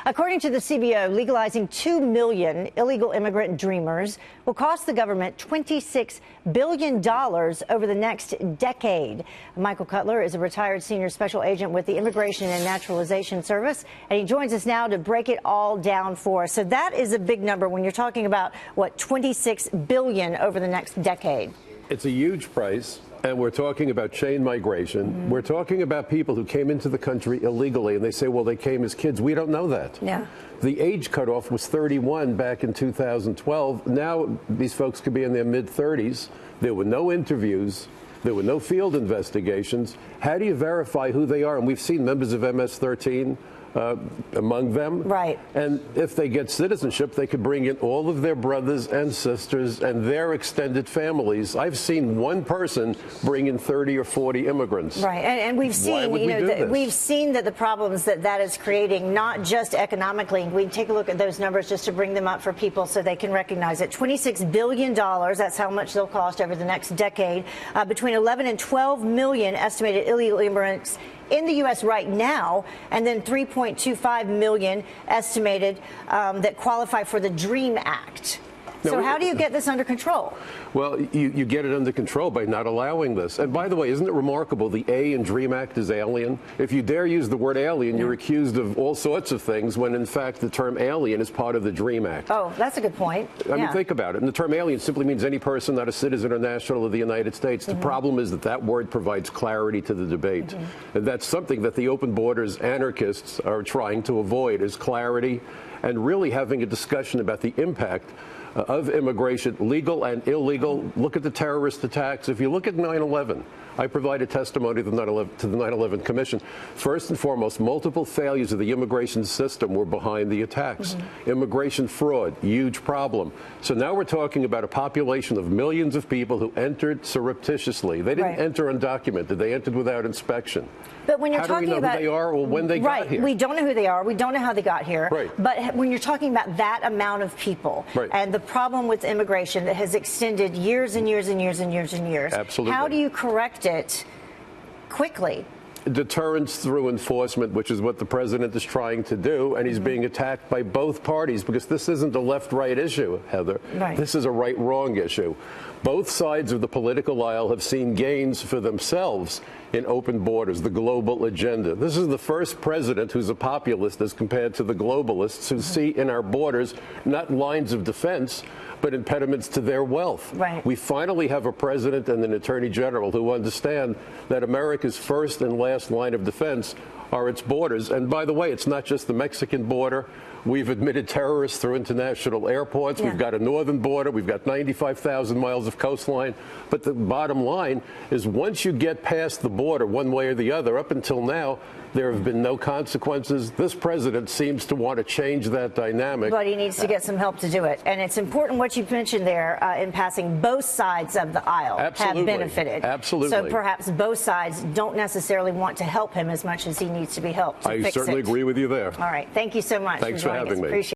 According to the CBO, legalizing 2 million illegal immigrant dreamers will cost the government $26 billion over the next decade. Michael Cutler is a retired senior special agent with the Immigration and Naturalization Service, and he joins us now to break it all down for us. So that is a big number when you're talking about, what, $26 billion over the next decade. It's a huge price. And we're talking about chain migration. Mm-hmm. We're talking about people who came into the country illegally, and they say, well, they came as kids. We don't know that. Yeah. The age cutoff was 31 back in 2012. Now these folks could be in their mid-30s. There were no interviews. There were no field investigations. How do you verify who they are? And we've seen members of MS-13 among them. Right. And if they get citizenship, they could bring in all of their brothers and sisters and their extended families. I've seen one person bring in 30 or 40 immigrants. Right. And we've seen, we've seen that the problems that is creating, not just economically. We take a look at those numbers just to bring them up for people so they can recognize it. $26 billion, that's how much they'll cost over the next decade. Between 11 and 12 million estimated illegal immigrants in the U.S. right now, and then 3.25 million estimated that qualify for the DREAM Act. So how do you get this under control? Well, you get it under control by not allowing this. And by the way, isn't it remarkable the A in DREAM Act is alien? If you dare use the word alien, you're accused of all sorts of things when, in fact, the term alien is part of the DREAM Act. Oh, that's a good point. I mean, think about it. And the term alien simply means any person not a citizen or national of the United States. The problem is that that word provides clarity to the debate. And that's something that the open borders anarchists are trying to avoid, is clarity and really having a discussion about the impact of immigration, legal and illegal. Look at the terrorist attacks. If you look at 9/11, I provided testimony to the 9/11 Commission. First and foremost, multiple failures of the immigration system were behind the attacks. Immigration fraud, huge problem. So now we're talking about a population of millions of people who entered surreptitiously. They didn't enter undocumented. They entered without inspection. But when you're how talking do we know about who they are or when they got here? We don't know who they are. We don't know how they got here. Right. But when you're talking about that amount of people and the problem with immigration that has extended years and years and years and years and years, absolutely, how do you correct it quickly? Deterrence through enforcement, which is what the president is trying to do, and he's being attacked by both parties because this isn't a left-right issue, Heather. This is a right-wrong issue. Both sides of the political aisle have seen gains for themselves in open borders, the global agenda. This is the first president who's a populist as compared to the globalists who see in our borders not lines of defense, but impediments to their wealth. We finally have a president and an attorney general who understand that America's first and last line of defense are its borders. And by the way, it's not just the Mexican border. We've admitted terrorists through international airports. We've got a northern border. We've got 95,000 miles of coastline. But the bottom line is once you get past the border one way or the other, up until now, there have been no consequences. This president seems to want to change that dynamic. But he needs to get some help to do it. And it's important what you mentioned there in passing. Both sides of the aisle have benefited. Absolutely. So perhaps both sides don't necessarily want to help him as much as he needs to be helped to fix it. I certainly agree with you there. All right. Thank you so much. Thanks for having me. Appreciate it.